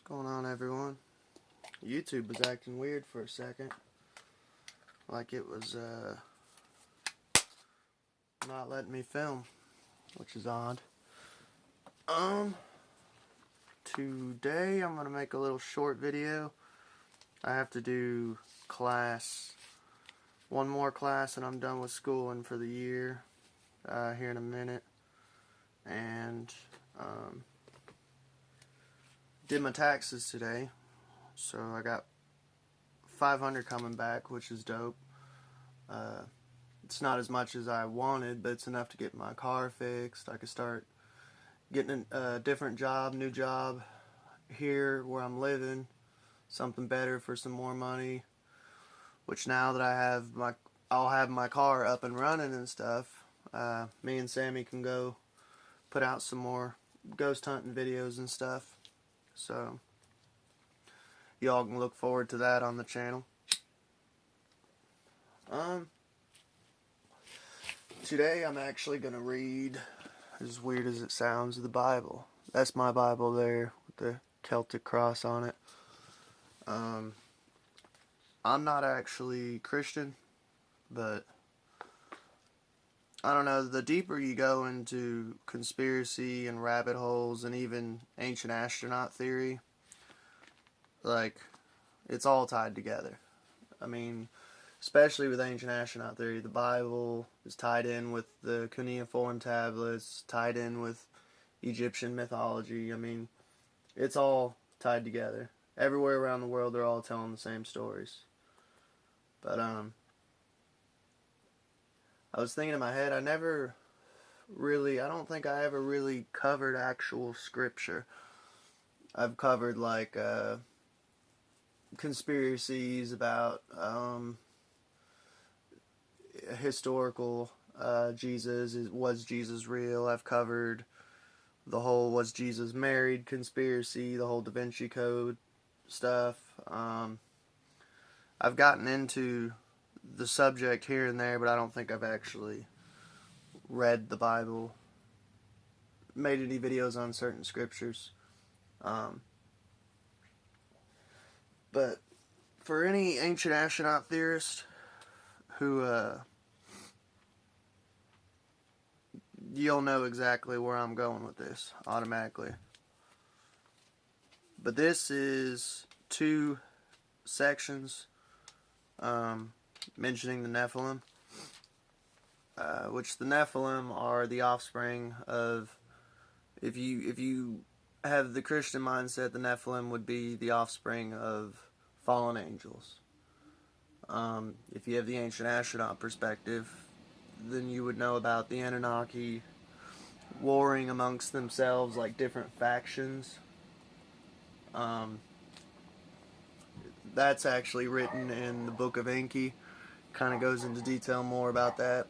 What's going on, everyone? YouTube was acting weird for a second. Like it was not letting me film, which is odd. Today I'm gonna make a little short video. I have to do one more class and I'm done with schooling for the year here in a minute. And did my taxes today, so I got $500 coming back, which is dope. It's not as much as I wanted, but it's enough to get my car fixed. I could start getting a different job, new job here where I'm living, something better for some more money. Which now that I'll have my car up and running and stuff. Me and Sammy can go put out some more ghost hunting videos and stuff. So y'all can look forward to that on the channel. Today I'm actually going to read, as weird as it sounds, the Bible. That's my Bible there with the Celtic cross on it. I'm not actually Christian, but I don't know, the deeper you go into conspiracy and rabbit holes and even ancient astronaut theory, like, it's all tied together. I mean, especially with ancient astronaut theory, the Bible is tied in with the cuneiform tablets, tied in with Egyptian mythology. I mean, it's all tied together. Everywhere around the world, they're all telling the same stories. But, I was thinking in my head, I don't think I ever really covered actual scripture. I've covered, like, conspiracies about, historical, was Jesus real? I've covered the whole was Jesus married conspiracy, the whole Da Vinci Code stuff. I've gotten into the subject here and there, but I don't think I've actually read the Bible, made any videos on certain scriptures. But for any ancient astronaut theorist who, you'll know exactly where I'm going with this automatically. But this is 2 sections mentioning the Nephilim, which the Nephilim are the offspring of, if you have the Christian mindset, the Nephilim would be the offspring of fallen angels. If you have the ancient astronaut perspective, then you would know about the Anunnaki warring amongst themselves like different factions. That's actually written in the Book of Enki. Kind of goes into detail more about that.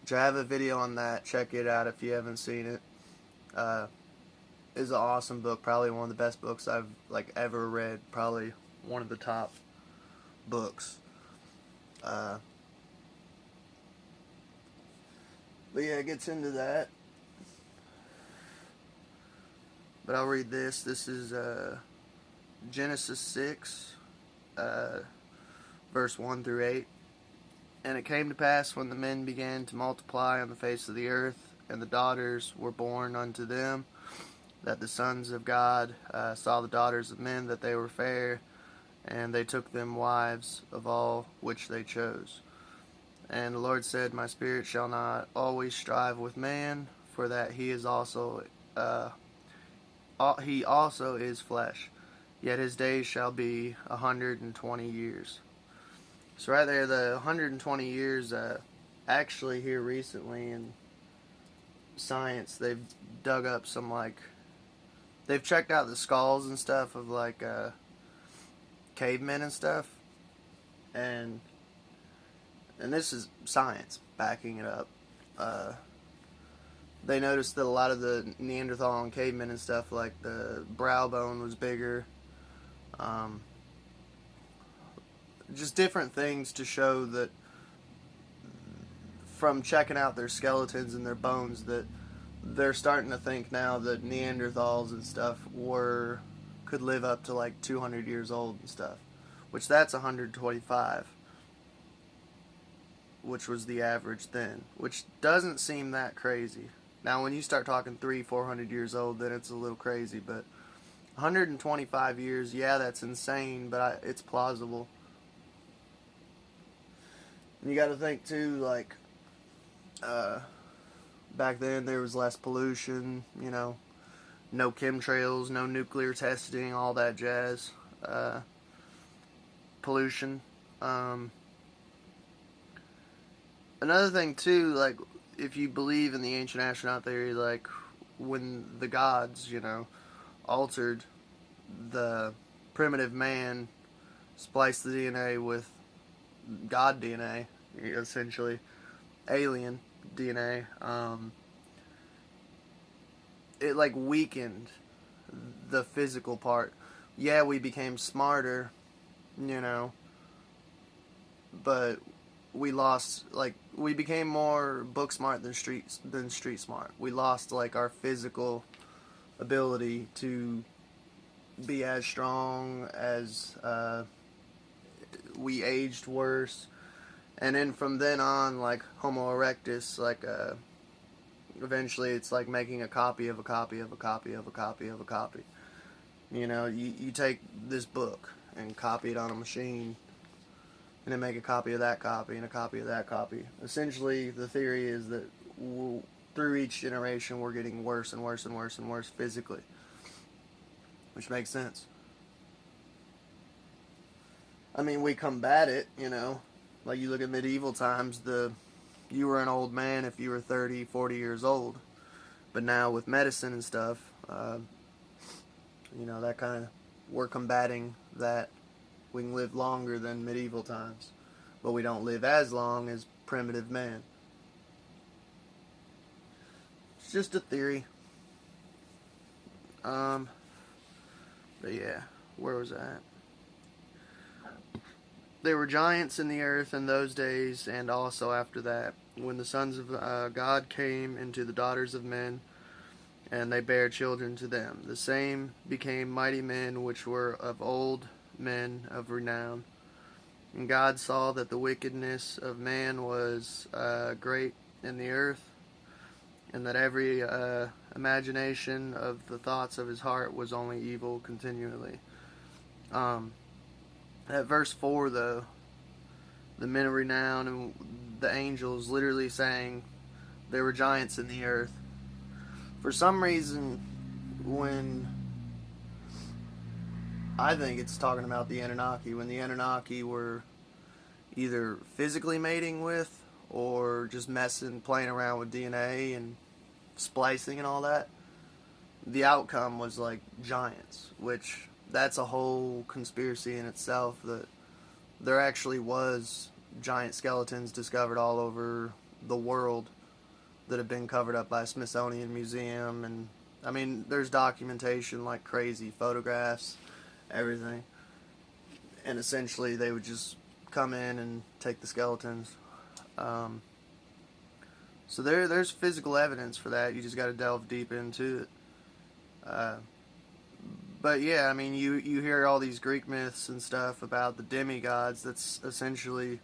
Which I have a video on that. Check it out if you haven't seen it. It's an awesome book. Probably one of the best books I've ever read. Probably one of the top books. But yeah, it gets into that. But I'll read this. This is Genesis 6, verse 1 through 8. And it came to pass when the men began to multiply on the face of the earth, and the daughters were born unto them, that the sons of God saw the daughters of men, that they were fair, and they took them wives of all which they chose. And the Lord said, My spirit shall not always strive with man, for that he is also is flesh. Yet his days shall be 120 years. So right there, the 120 years, actually here recently in science, they've dug up some, they've checked out the skulls and stuff of, cavemen and stuff. And this is science backing it up. They noticed that a lot of the Neanderthal and cavemen and stuff, like the brow bone was bigger. Just different things to show that from checking out their skeletons and their bones that they're starting to think now that Neanderthals and stuff could live up to like 200 years old and stuff, which that's 125, which was the average then, which doesn't seem that crazy. Now, when you start talking 400 years old, then it's a little crazy, but 125 years, yeah, that's insane, but it's plausible. And you got to think too, like, back then there was less pollution, you know, no chemtrails, no nuclear testing, all that jazz. Pollution. Another thing too, like, if you believe in the ancient astronaut theory, like, when the gods, you know, altered the primitive man, spliced the DNA with God DNA, essentially alien DNA, it like weakened the physical part. Yeah, we became smarter, you know, but we lost, like, we became more book smart than street smart. We lost like our physical ability to be as strong, as we aged worse, and then from then on, like, Homo erectus, like, eventually it's like making a copy of a copy of a copy of a copy of a copy. You know, you take this book and copy it on a machine, and then make a copy of that copy and a copy of that copy. Essentially, the theory is that through each generation we're getting worse and worse and worse and worse physically, which makes sense. I mean, we combat it, you know. Like, you look at medieval times, you were an old man if you were 30, 40 years old. But now with medicine and stuff, you know, that kind of, we're combating that. We can live longer than medieval times, but we don't live as long as primitive man. It's just a theory. But yeah, where was I at? There were giants in the earth in those days, and also after that, when the sons of God came into the daughters of men, and they bare children to them. The same became mighty men, which were of old, men of renown. And God saw that the wickedness of man was great in the earth, and that every imagination of the thoughts of his heart was only evil continually. At verse 4, though, the men of renown and the angels literally saying there were giants in the earth. For some reason, when I think it's talking about the Anunnaki, when the Anunnaki were either physically mating with or just playing around with DNA and splicing and all that, the outcome was like giants, which that's a whole conspiracy in itself, that there actually was giant skeletons discovered all over the world that have been covered up by Smithsonian Museum. And I mean, there's documentation like crazy, photographs, everything. And essentially they would just come in and take the skeletons. So there's physical evidence for that. You just got to delve deep into it. But yeah, I mean, you hear all these Greek myths and stuff about the demigods. That's essentially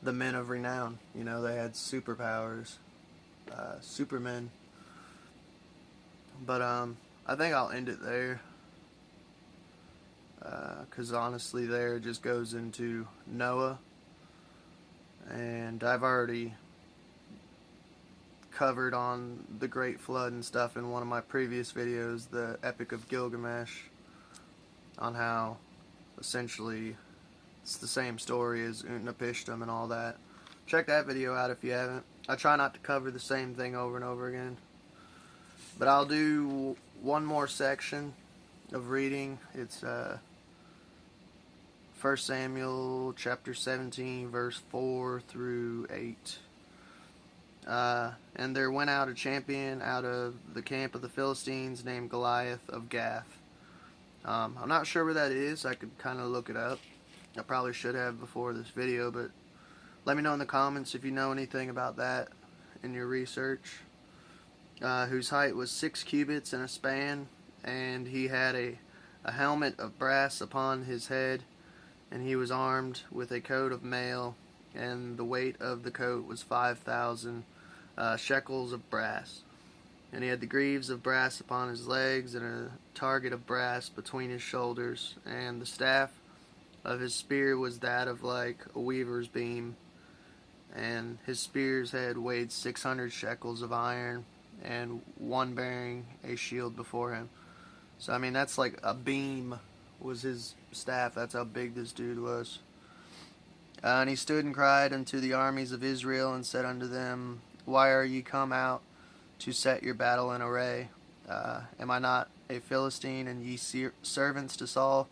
the men of renown. You know, they had superpowers, supermen. But I think I'll end it there, because honestly, there just goes into Noah, and I've already covered on the Great Flood and stuff in one of my previous videos, the Epic of Gilgamesh, on how essentially it's the same story as Utnapishtim and all that. Check that video out if you haven't. I try not to cover the same thing over and over again, but I'll do one more section of reading. It's 1 Samuel chapter 17 verse 4 through 8. And there went out a champion out of the camp of the Philistines named Goliath of Gath. I'm not sure where that is. I could kind of look it up. I probably should have before this video, but let me know in the comments if you know anything about that in your research. whose height was 6 cubits and a span, and he had a helmet of brass upon his head, and he was armed with a coat of mail, and the weight of the coat was 5,000 shekels of brass. And he had the greaves of brass upon his legs, and a target of brass between his shoulders, and the staff of his spear was that of like a weaver's beam, and his spear's head weighed 600 shekels of iron, and one bearing a shield before him. So I mean, that's like a beam was his staff. That's how big this dude was. And he stood and cried unto the armies of Israel, and said unto them, Why are ye come out to set your battle in array? Am I not a Philistine, and ye servants to Saul?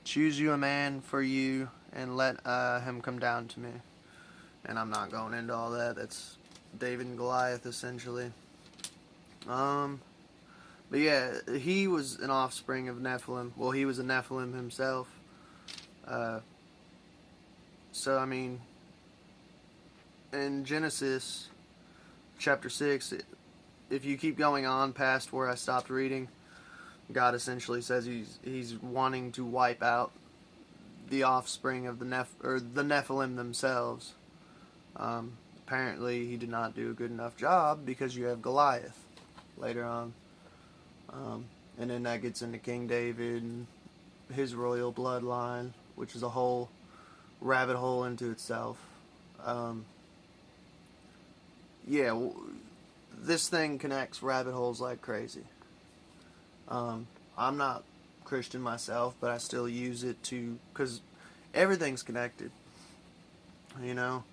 Choose you a man for you, and let him come down to me. And I'm not going into all that. That's David and Goliath, essentially. But yeah, he was an offspring of Nephilim. Well, he was a Nephilim himself. So, I mean, in Genesis chapter 6, if you keep going on past where I stopped reading, God essentially says he's wanting to wipe out the offspring of the Nephilim themselves. Apparently, he did not do a good enough job, because you have Goliath later on. And then that gets into King David and his royal bloodline, which is a whole rabbit hole into itself. This thing connects rabbit holes like crazy. I'm not Christian myself, but I still use it because everything's connected. You know,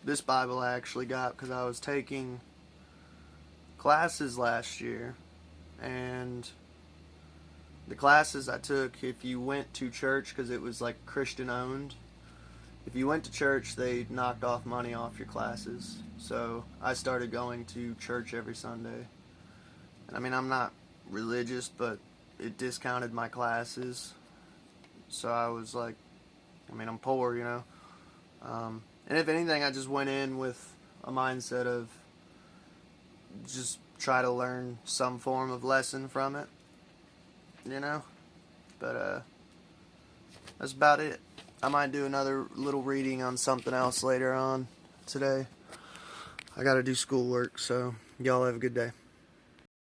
this Bible I actually got because I was taking classes last year, and the classes I took, if you went to church, because it was like Christian owned, if you went to church, they knocked off money off your classes. So I started going to church every Sunday. And I mean, I'm not religious, but it discounted my classes. So I was like, I mean, I'm poor, you know. And if anything, I just went in with a mindset of just try to learn some form of lesson from it, you know. But that's about it. I might do another little reading on something else later on today. I gotta do schoolwork, so y'all have a good day.